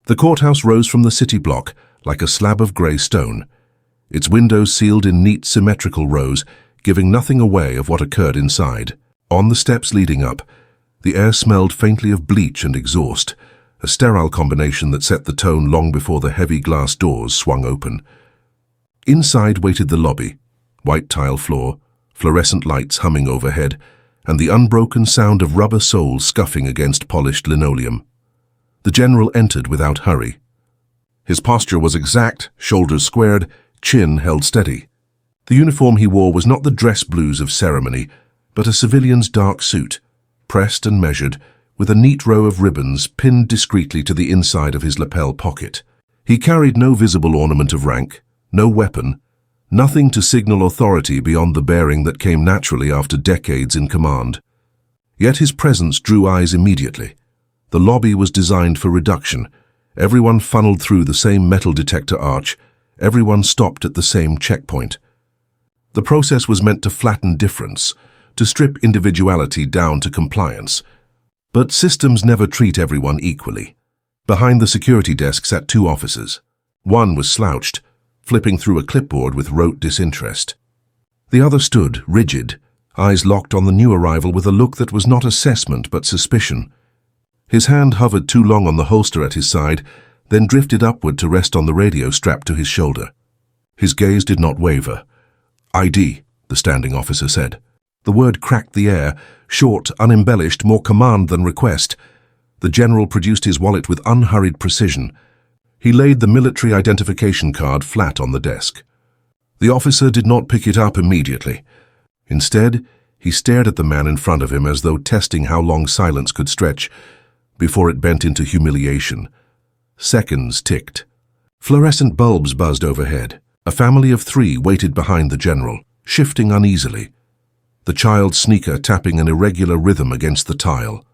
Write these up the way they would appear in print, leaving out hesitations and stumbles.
The courthouse rose from the city block like a slab of grey stone, its windows sealed in neat symmetrical rows, giving nothing away of what occurred inside. On the steps leading up, the air smelled faintly of bleach and exhaust, a sterile combination that set the tone long before the heavy glass doors swung open. Inside waited the lobby, white tile floor, fluorescent lights humming overhead, and the unbroken sound of rubber soles scuffing against polished linoleum. The general entered without hurry. His posture was exact, shoulders squared, chin held steady. The uniform he wore was not the dress blues of ceremony, but a civilian's dark suit, pressed and measured, with a neat row of ribbons pinned discreetly to the inside of his lapel pocket. He carried no visible ornament of rank, no weapon, nothing to signal authority beyond the bearing that came naturally after decades in command. Yet his presence drew eyes immediately. The lobby was designed for reduction. Everyone funneled through the same metal detector arch. Everyone stopped at the same checkpoint. The process was meant to flatten difference, to strip individuality down to compliance. But systems never treat everyone equally. Behind the security desk sat two officers. One was slouched, flipping through a clipboard with rote disinterest. The other stood, rigid, eyes locked on the new arrival with a look that was not assessment but suspicion. His hand hovered too long on the holster at his side, then drifted upward to rest on the radio strapped to his shoulder. His gaze did not waver. "ID," the standing officer said. The word cracked the air, short, unembellished, more command than request. The general produced his wallet with unhurried precision. He laid the military identification card flat on the desk. The officer did not pick it up immediately. Instead, he stared at the man in front of him as though testing how long silence could stretch, before it bent into humiliation. Seconds ticked. Fluorescent bulbs buzzed overhead. A family of three waited behind the general, shifting uneasily. The child's sneaker tapping an irregular rhythm against the tile.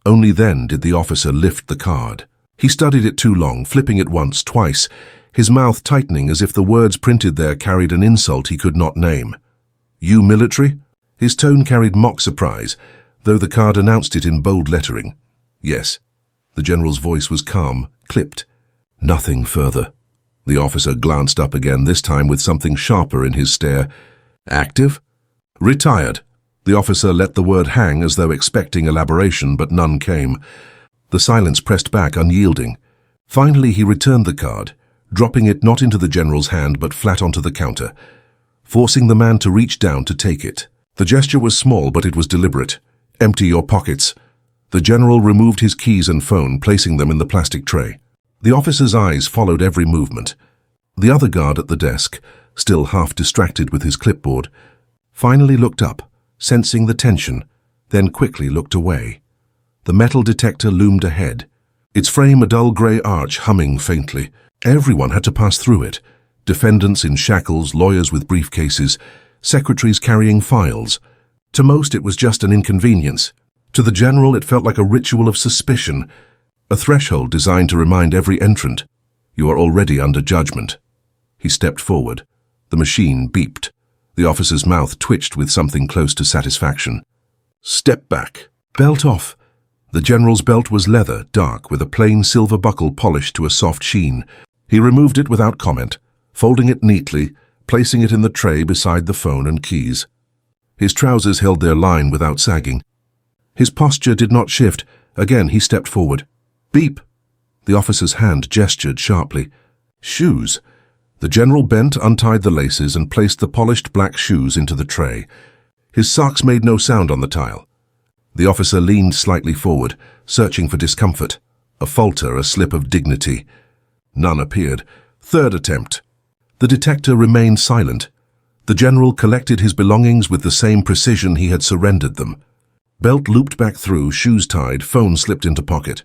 Only then did the officer lift the card. He studied it too long, flipping it once, twice, his mouth tightening as if the words printed there carried an insult he could not name. "You military?" His tone carried mock surprise, though the card announced it in bold lettering. "Yes." The general's voice was calm, clipped. "Nothing further." The officer glanced up again, this time with something sharper in his stare. "Active?" "Retired." The officer let the word hang as though expecting elaboration, but none came. The silence pressed back, unyielding. Finally he returned the card, dropping it not into the general's hand but flat onto the counter, forcing the man to reach down to take it. The gesture was small, but it was deliberate. "Empty your pockets." The general removed his keys and phone, placing them in the plastic tray. The officer's eyes followed every movement. The other guard at the desk, still half distracted with his clipboard, finally looked up, sensing the tension, then quickly looked away. The metal detector loomed ahead, its frame a dull grey arch humming faintly. Everyone had to pass through it. Defendants in shackles, lawyers with briefcases, secretaries carrying files. To most it was just an inconvenience. To the general it felt like a ritual of suspicion, a threshold designed to remind every entrant, "You are already under judgment." He stepped forward. The machine beeped. The officer's mouth twitched with something close to satisfaction. "Step back." "Belt off." The general's belt was leather, dark, with a plain silver buckle polished to a soft sheen. He removed it without comment, folding it neatly, placing it in the tray beside the phone and keys. His trousers held their line without sagging. His posture did not shift. Again he stepped forward. "Beep." The officer's hand gestured sharply. "Shoes." The general bent, untied the laces, and placed the polished black shoes into the tray. His socks made no sound on the tile. The officer leaned slightly forward, searching for discomfort. A falter, a slip of dignity. None appeared. Third attempt. The detector remained silent. The general collected his belongings with the same precision he had surrendered them. Belt looped back through, shoes tied, phone slipped into pocket.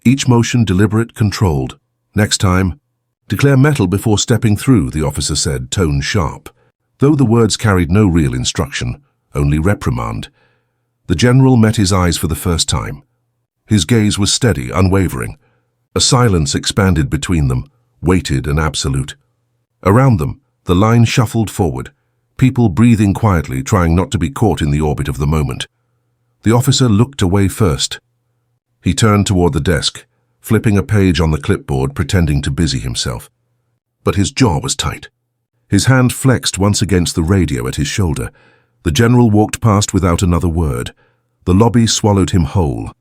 Each motion deliberate, controlled. "Next time, declare metal before stepping through," the officer said, tone sharp. Though the words carried no real instruction, only reprimand. The general met his eyes for the first time. His gaze was steady, unwavering. A silence expanded between them, weighted and absolute. Around them, the line shuffled forward, people breathing quietly, trying not to be caught in the orbit of the moment. The officer looked away first. He turned toward the desk, flipping a page on the clipboard, pretending to busy himself. But his jaw was tight. His hand flexed once against the radio at his shoulder. The general walked past without another word. The lobby swallowed him whole.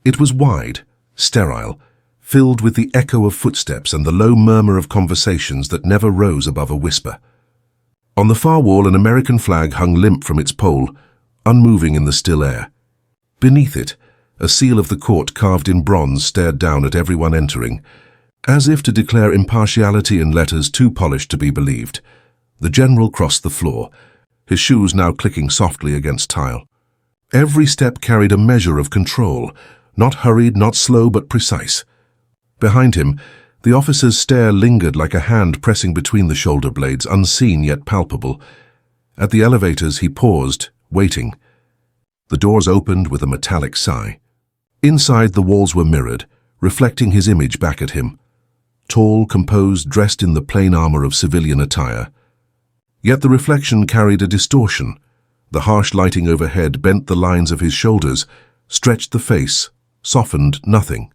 It was wide, sterile, filled with the echo of footsteps and the low murmur of conversations that never rose above a whisper. On the far wall, an American flag hung limp from its pole, unmoving in the still air. Beneath it, a seal of the court carved in bronze stared down at everyone entering, as if to declare impartiality in letters too polished to be believed. The general crossed the floor, his shoes now clicking softly against tile. Every step carried a measure of control, not hurried, not slow, but precise. Behind him, the officer's stare lingered like a hand pressing between the shoulder blades, unseen yet palpable. At the elevators, he paused, waiting. The doors opened with a metallic sigh. Inside, the walls were mirrored, reflecting his image back at him. Tall, composed, dressed in the plain armor of civilian attire. Yet the reflection carried a distortion. The harsh lighting overhead bent the lines of his shoulders, stretched the face, softened nothing.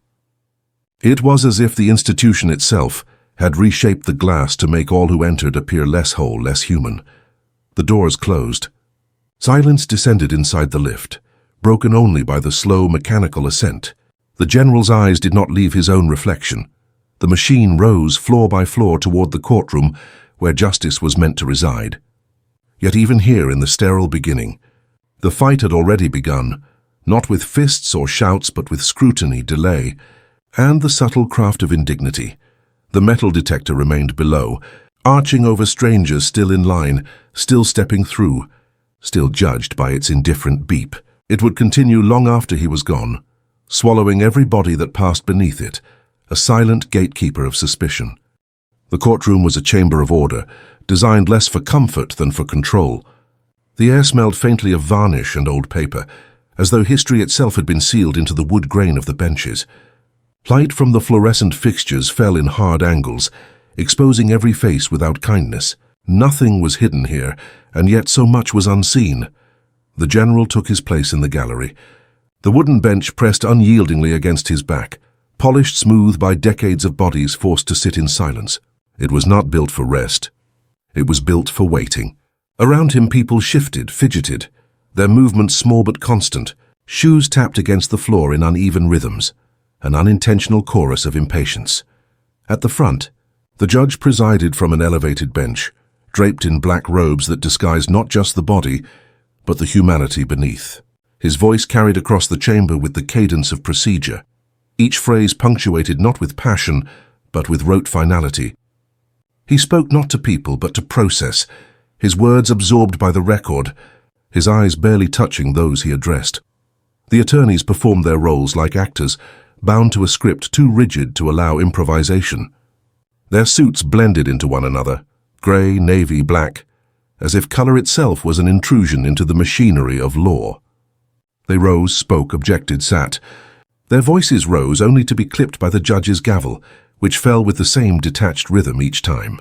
It was as if the institution itself had reshaped the glass to make all who entered appear less whole, less human. The doors closed. Silence descended inside the lift, broken only by the slow, mechanical ascent. The general's eyes did not leave his own reflection. The machine rose floor by floor toward the courtroom where justice was meant to reside. Yet even here in the sterile beginning, the fight had already begun, not with fists or shouts but with scrutiny, delay, and the subtle craft of indignity. The metal detector remained below, arching over strangers still in line, still stepping through, still judged by its indifferent beep. It would continue long after he was gone, swallowing every body that passed beneath it, a silent gatekeeper of suspicion. The courtroom was a chamber of order, designed less for comfort than for control. The air smelled faintly of varnish and old paper, as though history itself had been sealed into the wood grain of the benches. Light from the fluorescent fixtures fell in hard angles, exposing every face without kindness. Nothing was hidden here, and yet so much was unseen. The general took his place in the gallery. The wooden bench pressed unyieldingly against his back, polished smooth by decades of bodies forced to sit in silence. It was not built for rest. It was built for waiting. Around him people shifted, fidgeted, their movements small but constant, shoes tapped against the floor in uneven rhythms, an unintentional chorus of impatience. At the front, the judge presided from an elevated bench, draped in black robes that disguised not just the body, but the humanity beneath. His voice carried across the chamber with the cadence of procedure, each phrase punctuated not with passion, but with rote finality. He spoke not to people, but to process, his words absorbed by the record, his eyes barely touching those he addressed. The attorneys performed their roles like actors, bound to a script too rigid to allow improvisation. Their suits blended into one another, grey, navy, black, as if colour itself was an intrusion into the machinery of law. They rose, spoke, objected, sat. Their voices rose only to be clipped by the judge's gavel, which fell with the same detached rhythm each time.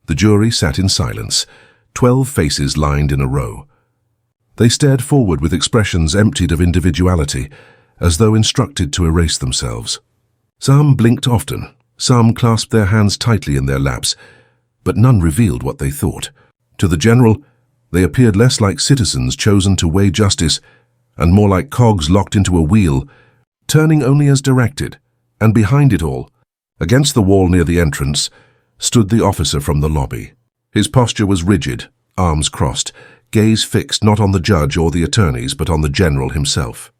The jury sat in silence, 12 faces lined in a row. They stared forward with expressions emptied of individuality, as though instructed to erase themselves. Some blinked often, some clasped their hands tightly in their laps, but none revealed what they thought. To the general, they appeared less like citizens chosen to weigh justice, and more like cogs locked into a wheel, turning only as directed, and behind it all, against the wall near the entrance, stood the officer from the lobby. His posture was rigid, arms crossed, gaze fixed not on the judge or the attorneys, but on the general himself.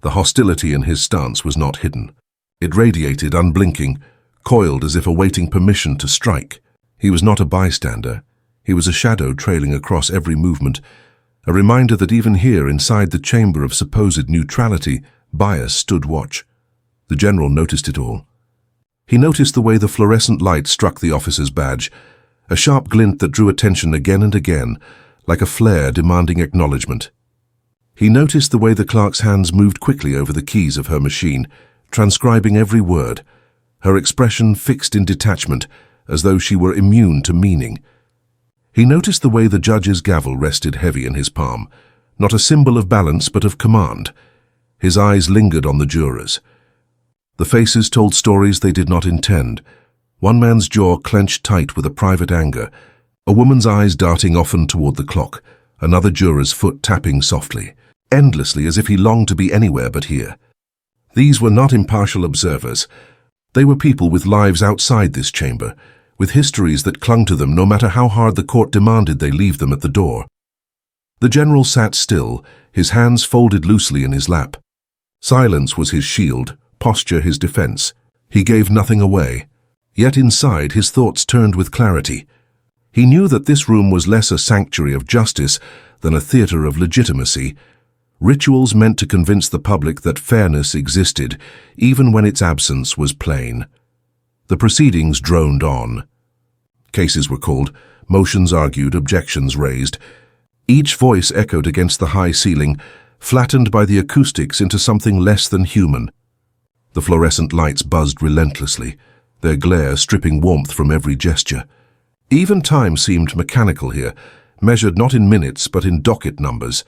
The hostility in his stance was not hidden. It radiated, unblinking, coiled as if awaiting permission to strike. He was not a bystander. He was a shadow trailing across every movement, a reminder that even here, inside the chamber of supposed neutrality, bias stood watch. The general noticed it all. He noticed the way the fluorescent light struck the officer's badge, a sharp glint that drew attention again and again, like a flare demanding acknowledgement. He noticed the way the clerk's hands moved quickly over the keys of her machine, transcribing every word, her expression fixed in detachment, as though she were immune to meaning. He noticed the way the judge's gavel rested heavy in his palm, not a symbol of balance but of command. His eyes lingered on the jurors. The faces told stories they did not intend. One man's jaw clenched tight with a private anger, a woman's eyes darting often toward the clock, another juror's foot tapping softly, endlessly as if he longed to be anywhere but here. These were not impartial observers. They were people with lives outside this chamber, with histories that clung to them no matter how hard the court demanded they leave them at the door. The general sat still, his hands folded loosely in his lap. Silence was his shield, posture his defense. He gave nothing away. Yet inside his thoughts turned with clarity. He knew that this room was less a sanctuary of justice than a theater of legitimacy. Rituals meant to convince the public that fairness existed, even when its absence was plain. The proceedings droned on. Cases were called, motions argued, objections raised. Each voice echoed against the high ceiling, flattened by the acoustics into something less than human. The fluorescent lights buzzed relentlessly, their glare stripping warmth from every gesture. Even time seemed mechanical here, measured not in minutes but in docket numbers,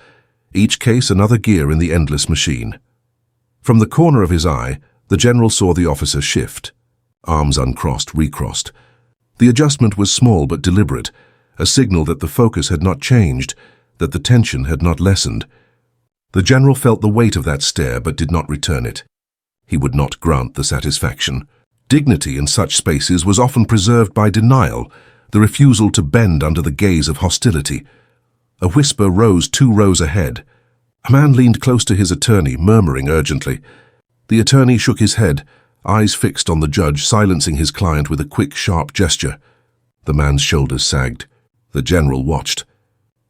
each case another gear in the endless machine. From the corner of his eye, the general saw the officer shift. Arms uncrossed, recrossed. The adjustment was small but deliberate, a signal that the focus had not changed, that the tension had not lessened. The general felt the weight of that stare but did not return it. He would not grant the satisfaction. Dignity in such spaces was often preserved by denial, the refusal to bend under the gaze of hostility. A whisper rose 2 rows ahead. A man leaned close to his attorney, murmuring urgently. The attorney shook his head, eyes fixed on the judge, silencing his client with a quick, sharp gesture. The man's shoulders sagged. The general watched.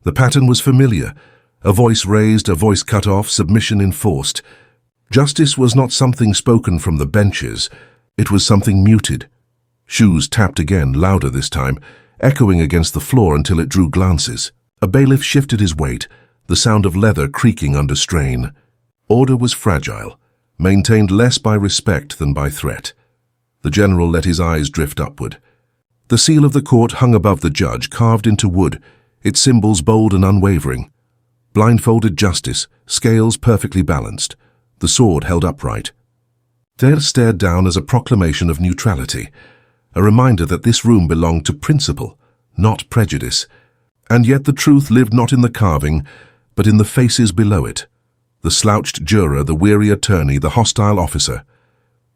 The pattern was familiar. A voice raised, a voice cut off, submission enforced. Justice was not something spoken from the benches. It was something muted. Shoes tapped again, louder this time, echoing against the floor until it drew glances. A bailiff shifted his weight, the sound of leather creaking under strain. Order was fragile, maintained less by respect than by threat. The general let his eyes drift upward. The seal of the court hung above the judge, carved into wood, its symbols bold and unwavering. Blindfolded justice, scales perfectly balanced, the sword held upright. There stared down as a proclamation of neutrality, a reminder that this room belonged to principle, not prejudice. And yet the truth lived not in the carving, but in the faces below it. The slouched juror, the weary attorney, the hostile officer.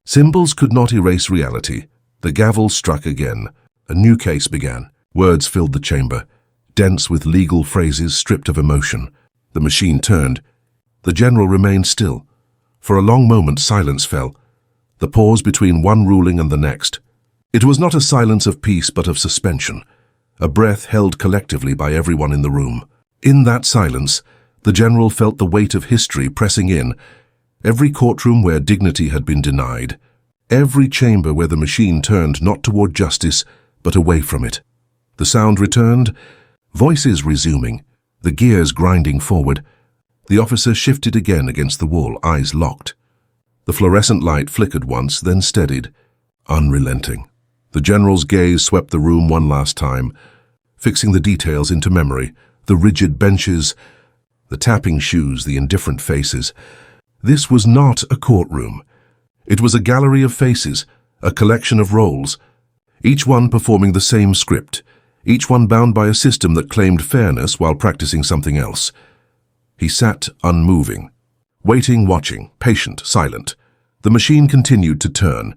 Symbols could not erase reality. The gavel struck again. A new case began. Words filled the chamber, dense with legal phrases stripped of emotion. The machine turned. The general remained still. For a long moment silence fell, the pause between one ruling and the next. It was not a silence of peace but of suspension, a breath held collectively by everyone in the room. In that silence, the general felt the weight of history pressing in, every courtroom where dignity had been denied, every chamber where the machine turned not toward justice but away from it. The sound returned, voices resuming, the gears grinding forward. The officer shifted again against the wall, eyes locked. The fluorescent light flickered once, then steadied, unrelenting. The general's gaze swept the room one last time, fixing the details into memory, the rigid benches, the tapping shoes, the indifferent faces. This was not a courtroom. It was a gallery of faces, a collection of roles, each one performing the same script, each one bound by a system that claimed fairness while practicing something else. He sat unmoving, waiting, watching, patient, silent. The machine continued to turn.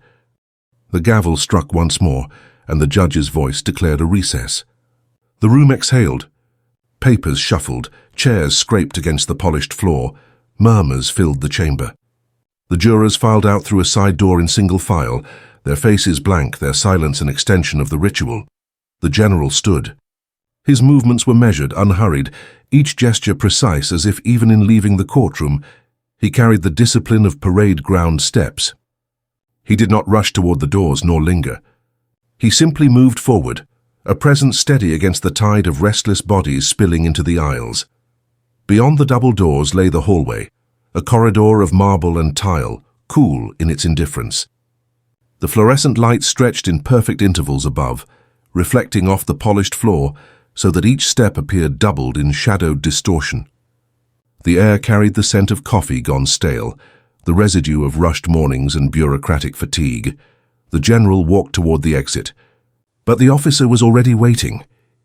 The gavel struck once more, and the judge's voice declared a recess. The room exhaled. Papers shuffled, chairs scraped against the polished floor, murmurs filled the chamber. The jurors filed out through a side door in single file, their faces blank, their silence an extension of the ritual. The general stood. His movements were measured, unhurried, each gesture precise as if even in leaving the courtroom, he carried the discipline of parade ground steps. He did not rush toward the doors nor linger. He simply moved forward, a presence steady against the tide of restless bodies spilling into the aisles. Beyond the double doors lay the hallway, a corridor of marble and tile, cool in its indifference. The fluorescent light stretched in perfect intervals above, reflecting off the polished floor so that each step appeared doubled in shadowed distortion. The air carried the scent of coffee gone stale, the residue of rushed mornings and bureaucratic fatigue. The general walked toward the exit. But the officer was already waiting.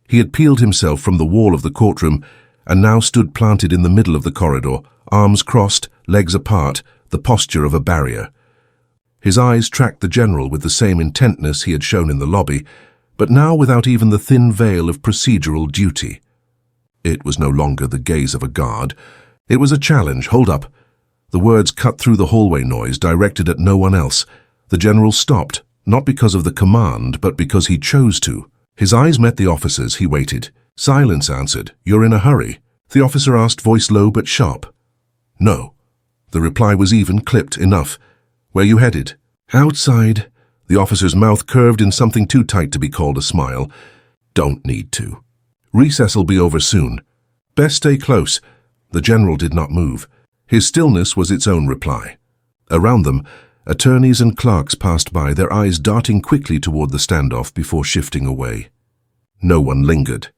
He had peeled himself from the wall of the courtroom and now stood planted in the middle of the corridor, arms crossed, legs apart, the posture of a barrier. His eyes tracked the general with the same intentness he had shown in the lobby, but now without even the thin veil of procedural duty. It was no longer the gaze of a guard. It was a challenge. "Hold up." The words cut through the hallway noise, directed at no one else. The general stopped, not because of the command, but because he chose to. His eyes met the officer's. He waited. Silence answered. "You're in a hurry?" The officer asked, voice low but sharp. "No." The reply was even, clipped enough. "Where you headed?" "Outside." The officer's mouth curved in something too tight to be called a smile. "Don't need to. Recess'll be over soon. Best stay close." The general did not move. His stillness was its own reply. Around them, attorneys and clerks passed by, their eyes darting quickly toward the standoff before shifting away. No one lingered.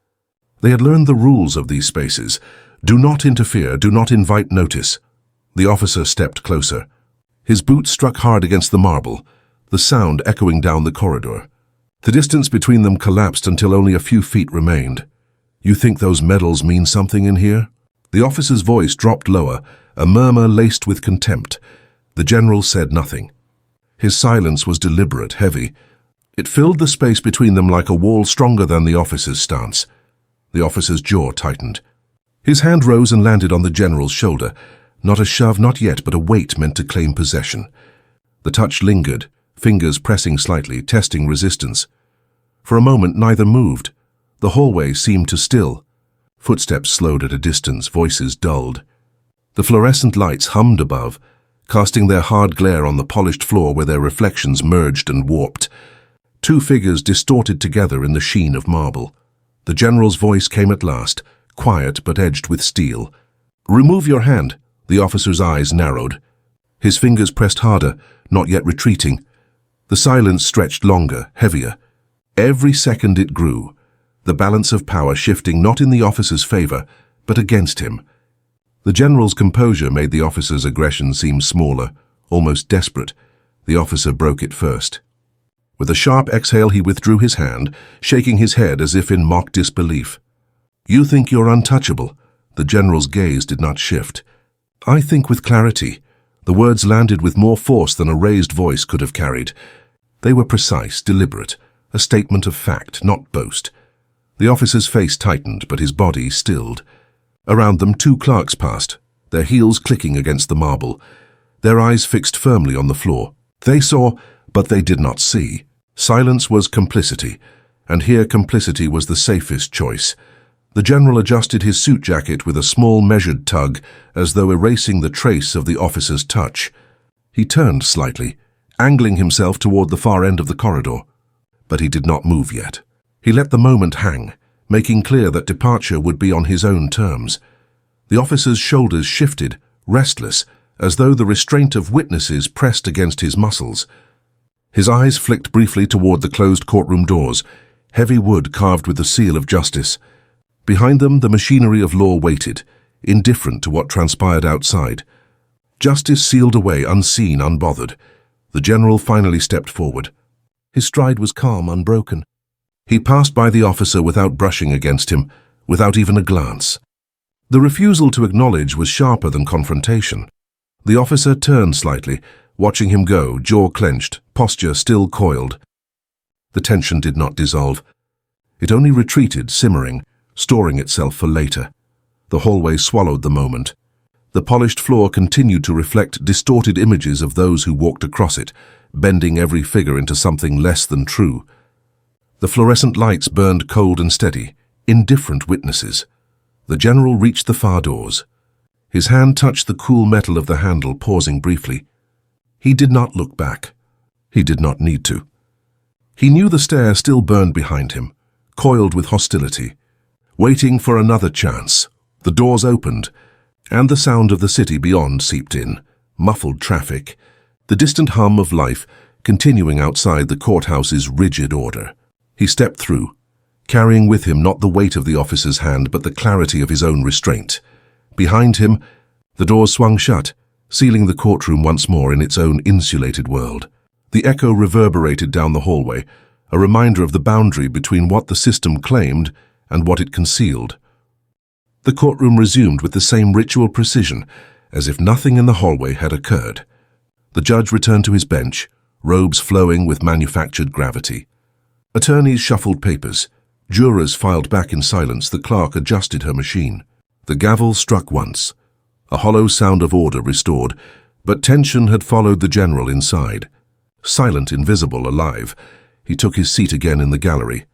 They had learned the rules of these spaces. Do not interfere, do not invite notice. The officer stepped closer. His boots struck hard against the marble, the sound echoing down the corridor. The distance between them collapsed until only a few feet remained. "You think those medals mean something in here?" The officer's voice dropped lower, a murmur laced with contempt. The general said nothing. His silence was deliberate, heavy. It filled the space between them like a wall stronger than the officer's stance. The officer's jaw tightened. His hand rose and landed on the general's shoulder. Not a shove, not yet, but a weight meant to claim possession. The touch lingered, fingers pressing slightly, testing resistance. For a moment, neither moved. The hallway seemed to still. Footsteps slowed at a distance, voices dulled. The fluorescent lights hummed above, casting their hard glare on the polished floor where their reflections merged and warped. Two figures distorted together in the sheen of marble. The general's voice came at last, quiet but edged with steel. "Remove your hand." The officer's eyes narrowed. His fingers pressed harder, not yet retreating. The silence stretched longer, heavier. Every second it grew, the balance of power shifting not in the officer's favor, but against him. The general's composure made the officer's aggression seem smaller, almost desperate. The officer broke it first. With a sharp exhale, he withdrew his hand, shaking his head as if in mock disbelief. "You think you're untouchable?" The general's gaze did not shift. "I think with clarity." The words landed with more force than a raised voice could have carried. They were precise, deliberate, a statement of fact, not boast. The officer's face tightened, but his body stilled. Around them, two clerks passed, their heels clicking against the marble, their eyes fixed firmly on the floor. They saw, but they did not see. Silence was complicity, and here complicity was the safest choice. The general adjusted his suit jacket with a small, measured tug, as though erasing the trace of the officer's touch. He turned slightly, angling himself toward the far end of the corridor. But he did not move yet. He let the moment hang, making clear that departure would be on his own terms. The officer's shoulders shifted, restless, as though the restraint of witnesses pressed against his muscles. His eyes flicked briefly toward the closed courtroom doors, heavy wood carved with the seal of justice. Behind them, the machinery of law waited, indifferent to what transpired outside. Justice sealed away, unseen, unbothered. The general finally stepped forward. His stride was calm, unbroken. He passed by the officer without brushing against him, without even a glance. The refusal to acknowledge was sharper than confrontation. The officer turned slightly, watching him go, jaw clenched, posture still coiled. The tension did not dissolve. It only retreated, simmering, storing itself for later. The hallway swallowed the moment. The polished floor continued to reflect distorted images of those who walked across it, bending every figure into something less than true. The fluorescent lights burned cold and steady, indifferent witnesses. The general reached the far doors. His hand touched the cool metal of the handle, pausing briefly. He did not look back. He did not need to. He knew the stare still burned behind him, coiled with hostility, waiting for another chance. The doors opened, and the sound of the city beyond seeped in, muffled traffic, the distant hum of life continuing outside the courthouse's rigid order. He stepped through, carrying with him not the weight of the officer's hand but the clarity of his own restraint. Behind him, the doors swung shut, sealing the courtroom once more in its own insulated world. The echo reverberated down the hallway, a reminder of the boundary between what the system claimed and what it concealed. The courtroom resumed with the same ritual precision, as if nothing in the hallway had occurred. The judge returned to his bench, robes flowing with manufactured gravity. Attorneys shuffled papers. Jurors filed back in silence. The clerk adjusted her machine. The gavel struck once. A hollow sound of order restored, but tension had followed the general inside. Silent, invisible, alive, he took his seat again in the gallery.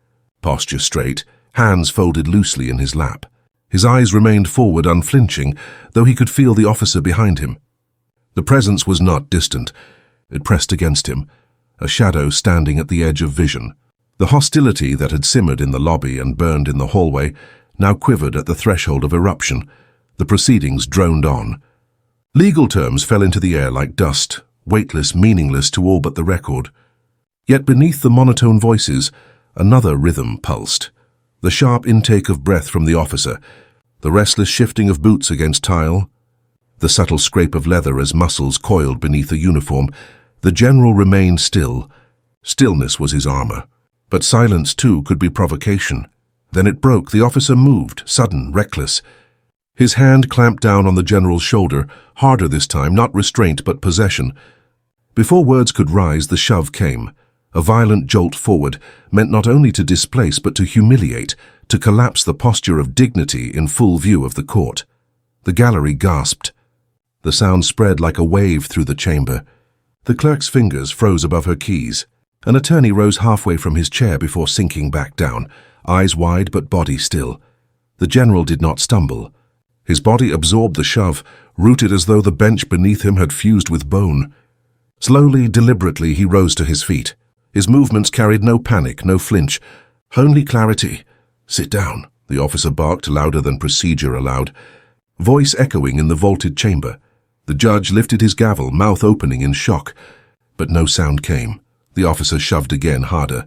Posture straight, hands folded loosely in his lap. His eyes remained forward, unflinching, though he could feel the officer behind him. The presence was not distant. It pressed against him, a shadow standing at the edge of vision. The hostility that had simmered in the lobby and burned in the hallway now quivered at the threshold of eruption. The proceedings droned on. Legal terms fell into the air like dust, weightless, meaningless to all but the record. Yet beneath the monotone voices, another rhythm pulsed. The sharp intake of breath from the officer, the restless shifting of boots against tile, the subtle scrape of leather as muscles coiled beneath a uniform. The general remained still. Stillness was his armor. But silence, too, could be provocation. Then it broke. The officer moved, sudden, reckless. His hand clamped down on the general's shoulder, harder this time, not restraint but possession. Before words could rise, the shove came. A violent jolt forward, meant not only to displace but to humiliate, to collapse the posture of dignity in full view of the court. The gallery gasped. The sound spread like a wave through the chamber. The clerk's fingers froze above her keys. An attorney rose halfway from his chair before sinking back down, eyes wide but body still. The general did not stumble. His body absorbed the shove, rooted as though the bench beneath him had fused with bone. Slowly, deliberately, he rose to his feet. His movements carried no panic, no flinch, only clarity. "Sit down," the officer barked, louder than procedure allowed, voice echoing in the vaulted chamber. The judge lifted his gavel, mouth opening in shock, but no sound came. The officer shoved again, harder.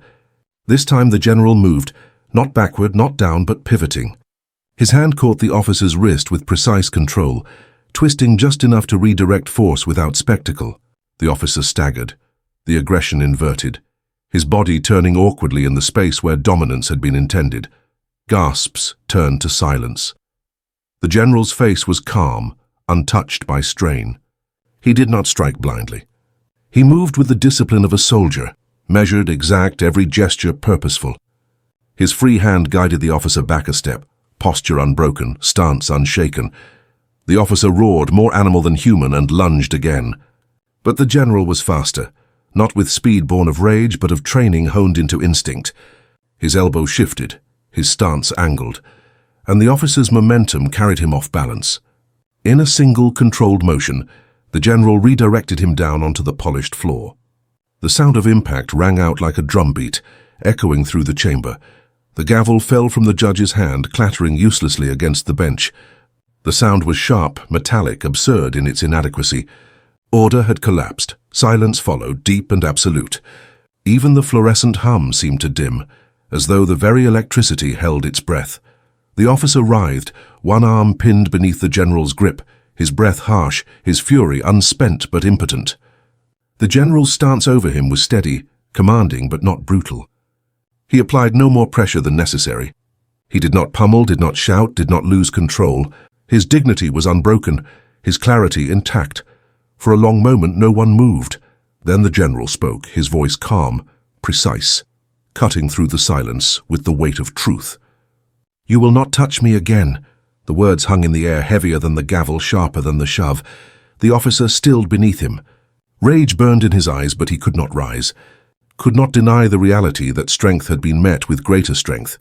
This time the general moved, not backward, not down, but pivoting. His hand caught the officer's wrist with precise control, twisting just enough to redirect force without spectacle. The officer staggered, the aggression inverted, his body turning awkwardly in the space where dominance had been intended. Gasps turned to silence. The general's face was calm, untouched by strain. He did not strike blindly. He moved with the discipline of a soldier, measured, exact, every gesture purposeful. His free hand guided the officer back a step, posture unbroken, stance unshaken. The officer roared, more animal than human, and lunged again. But the general was faster, not with speed born of rage, but of training honed into instinct. His elbow shifted, his stance angled, and the officer's momentum carried him off balance. In a single, controlled motion, the general redirected him down onto the polished floor. The sound of impact rang out like a drumbeat, echoing through the chamber. The gavel fell from the judge's hand, clattering uselessly against the bench. The sound was sharp, metallic, absurd in its inadequacy. Order had collapsed. Silence followed, deep and absolute. Even the fluorescent hum seemed to dim, as though the very electricity held its breath. The officer writhed, one arm pinned beneath the general's grip, his breath harsh, his fury unspent but impotent. The general's stance over him was steady, commanding but not brutal. He applied no more pressure than necessary. He did not pummel, did not shout, did not lose control. His dignity was unbroken, his clarity intact. For a long moment no one moved. Then the general spoke, his voice calm, precise, cutting through the silence with the weight of truth. "You will not touch me again." The words hung in the air, heavier than the gavel, sharper than the shove. The officer stilled beneath him. Rage burned in his eyes, but he could not rise, could not deny the reality that strength had been met with greater strength,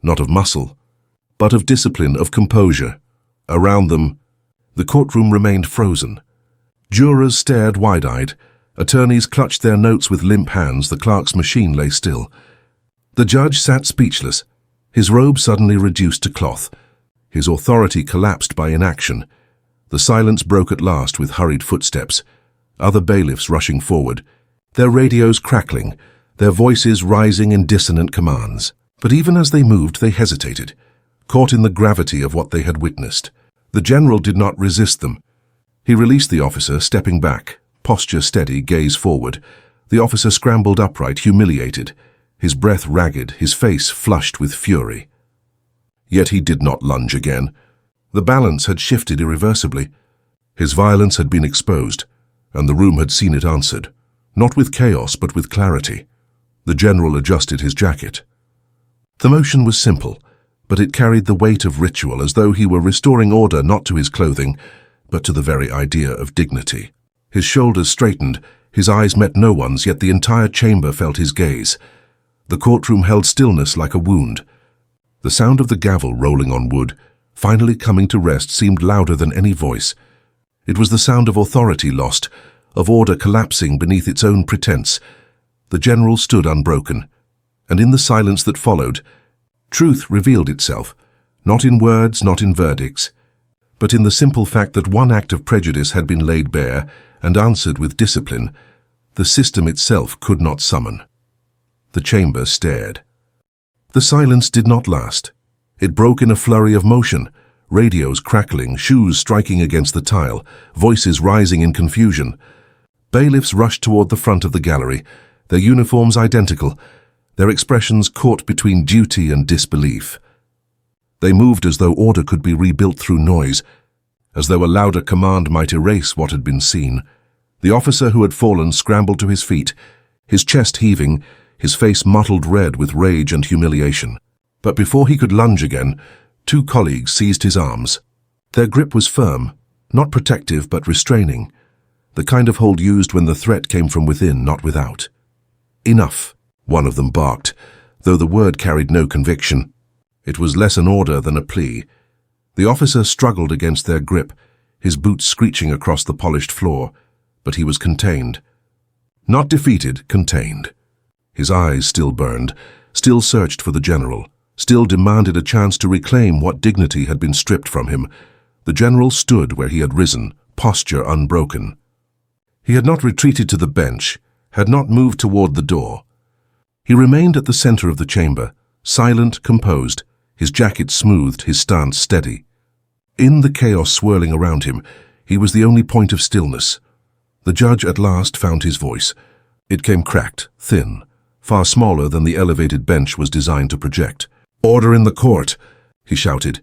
not of muscle, but of discipline, of composure. Around them, the courtroom remained frozen. Jurors stared wide-eyed. Attorneys clutched their notes with limp hands. The clerk's machine lay still. The judge sat speechless, his robe suddenly reduced to cloth. His authority collapsed by inaction. The silence broke at last with hurried footsteps, other bailiffs rushing forward, their radios crackling, their voices rising in dissonant commands. But even as they moved, they hesitated, caught in the gravity of what they had witnessed. The general did not resist them. He released the officer, stepping back, posture steady, gaze forward. The officer scrambled upright, humiliated, his breath ragged, his face flushed with fury. Yet he did not lunge again. The balance had shifted irreversibly. His violence had been exposed, and the room had seen it answered, not with chaos but with clarity. The general adjusted his jacket. The motion was simple, but it carried the weight of ritual, as though he were restoring order not to his clothing, but to the very idea of dignity. His shoulders straightened, his eyes met no one's, yet the entire chamber felt his gaze. The courtroom held stillness like a wound. The sound of the gavel rolling on wood, finally coming to rest, seemed louder than any voice. It was the sound of authority lost, of order collapsing beneath its own pretense. The general stood unbroken, and in the silence that followed, truth revealed itself, not in words, not in verdicts, but in the simple fact that one act of prejudice had been laid bare and answered with discipline the system itself could not summon. The chamber stared. The silence did not last. It broke in a flurry of motion, radios crackling, shoes striking against the tile, voices rising in confusion. Bailiffs rushed toward the front of the gallery, their uniforms identical, their expressions caught between duty and disbelief. They moved as though order could be rebuilt through noise, as though a louder command might erase what had been seen. The officer who had fallen scrambled to his feet, his chest heaving, his face mottled red with rage and humiliation. But before he could lunge again, two colleagues seized his arms. Their grip was firm, not protective but restraining, the kind of hold used when the threat came from within, not without. "Enough," one of them barked, though the word carried no conviction. It was less an order than a plea. The officer struggled against their grip, his boots screeching across the polished floor, but he was contained. Not defeated, contained. His eyes still burned, still searched for the general, still demanded a chance to reclaim what dignity had been stripped from him. The general stood where he had risen, posture unbroken. He had not retreated to the bench, had not moved toward the door. He remained at the center of the chamber, silent, composed, his jacket smoothed, his stance steady. In the chaos swirling around him, he was the only point of stillness. The judge at last found his voice. It came cracked, thin, far smaller than the elevated bench was designed to project. "Order in the court," he shouted,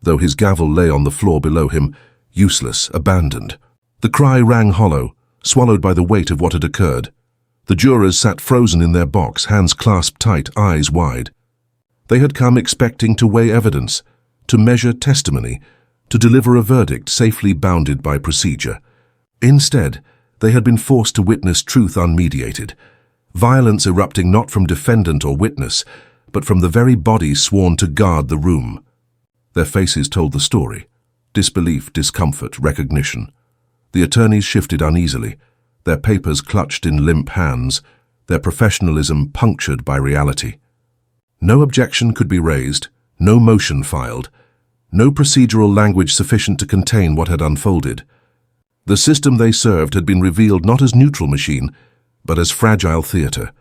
though his gavel lay on the floor below him, useless, abandoned. The cry rang hollow, swallowed by the weight of what had occurred. The jurors sat frozen in their box, hands clasped tight, eyes wide. They had come expecting to weigh evidence, to measure testimony, to deliver a verdict safely bounded by procedure. Instead, they had been forced to witness truth unmediated, violence erupting not from defendant or witness, but from the very body sworn to guard the room. Their faces told the story: disbelief, discomfort, recognition. The attorneys shifted uneasily, their papers clutched in limp hands, their professionalism punctured by reality. No objection could be raised, no motion filed, no procedural language sufficient to contain what had unfolded. The system they served had been revealed not as neutral machine, but as fragile theater.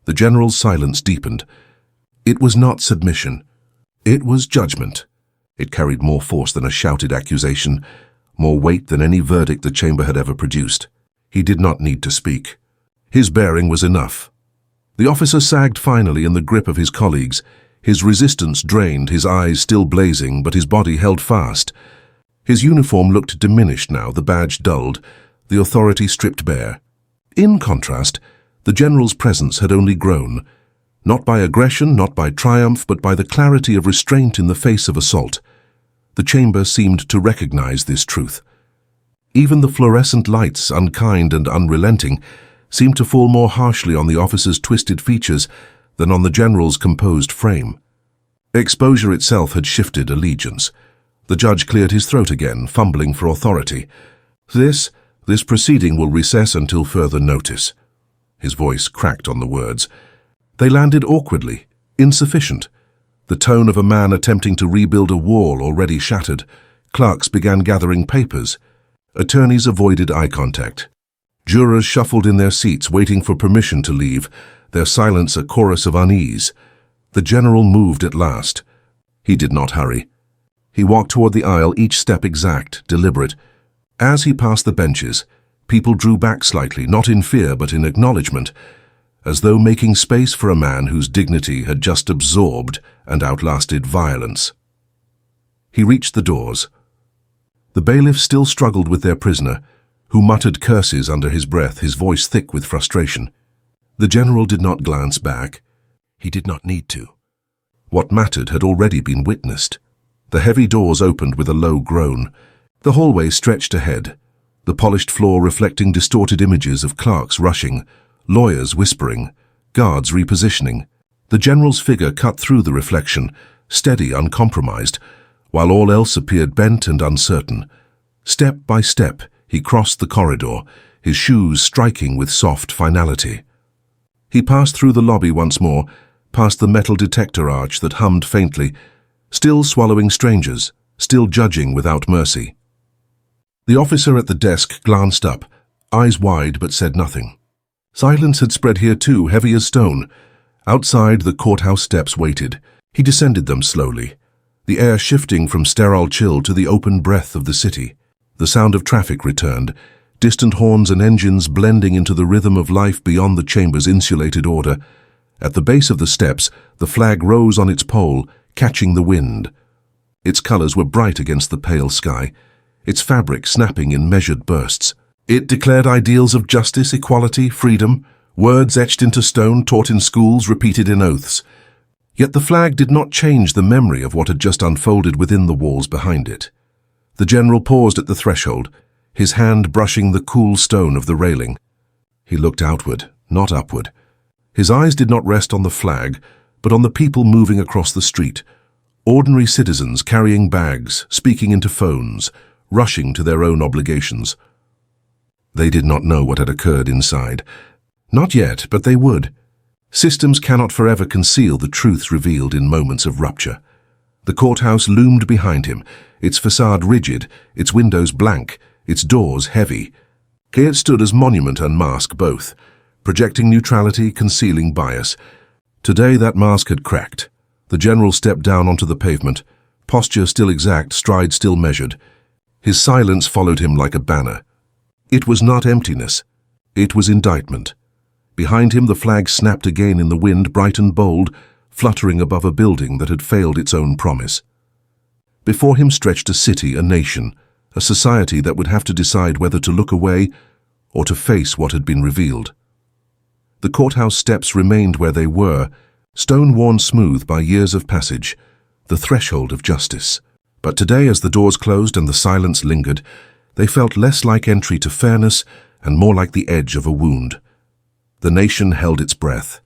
The general's silence deepened. It was not submission. It was judgment. It carried more force than a shouted accusation, more weight than any verdict the chamber had ever produced. He did not need to speak. His bearing was enough. The officer sagged finally in the grip of his colleagues, his resistance drained, his eyes still blazing, but his body held fast. His uniform looked diminished now, the badge dulled, the authority stripped bare. In contrast, the general's presence had only grown, not by aggression, not by triumph, but by the clarity of restraint in the face of assault. The chamber seemed to recognize this truth. Even the fluorescent lights, unkind and unrelenting, seemed to fall more harshly on the officer's twisted features than on the general's composed frame. Exposure itself had shifted allegiance. The judge cleared his throat again, fumbling for authority. This proceeding will recess until further notice." His voice cracked on the words. They landed awkwardly, insufficient. The tone of a man attempting to rebuild a wall already shattered. Clerks began gathering papers. Attorneys avoided eye contact. Jurors shuffled in their seats, waiting for permission to leave, their silence a chorus of unease. The general moved at last. He did not hurry. He walked toward the aisle, each step exact, deliberate. As he passed the benches, people drew back slightly, not in fear but in acknowledgement, as though making space for a man whose dignity had just absorbed and outlasted violence. He reached the doors. The bailiff still struggled with their prisoner, who muttered curses under his breath, his voice thick with frustration. The general did not glance back. He did not need to. What mattered had already been witnessed. The heavy doors opened with a low groan. The hallway stretched ahead, the polished floor reflecting distorted images of clerks rushing, lawyers whispering, guards repositioning. The general's figure cut through the reflection, steady, uncompromised, while all else appeared bent and uncertain. Step by step, he crossed the corridor, his shoes striking with soft finality. He passed through the lobby once more, past the metal detector arch that hummed faintly, still swallowing strangers, still judging without mercy. The officer at the desk glanced up, eyes wide but said nothing. Silence had spread here too, heavy as stone. Outside, the courthouse steps waited. He descended them slowly, the air shifting from sterile chill to the open breath of the city. The sound of traffic returned, distant horns and engines blending into the rhythm of life beyond the chamber's insulated order. At the base of the steps, the flag rose on its pole, catching the wind. Its colors were bright against the pale sky, its fabric snapping in measured bursts. It declared ideals of justice, equality, freedom, words etched into stone, taught in schools, repeated in oaths. Yet the flag did not change the memory of what had just unfolded within the walls behind it. The general paused at the threshold, his hand brushing the cool stone of the railing. He looked outward, not upward. His eyes did not rest on the flag, but on the people moving across the street, ordinary citizens carrying bags, speaking into phones, rushing to their own obligations. They did not know what had occurred inside. Not yet, but they would. Systems cannot forever conceal the truths revealed in moments of rupture. The courthouse loomed behind him, its facade rigid, its windows blank, its doors heavy. Here it stood as monument and mask both, projecting neutrality, concealing bias. Today that mask had cracked. The general stepped down onto the pavement, posture still exact, stride still measured. His silence followed him like a banner. It was not emptiness. It was indictment. Behind him the flag snapped again in the wind, bright and bold, fluttering above a building that had failed its own promise. Before him stretched a city, a nation, a society that would have to decide whether to look away or to face what had been revealed. The courthouse steps remained where they were, stone worn smooth by years of passage, the threshold of justice. But today, as the doors closed and the silence lingered, they felt less like entry to fairness and more like the edge of a wound. The nation held its breath.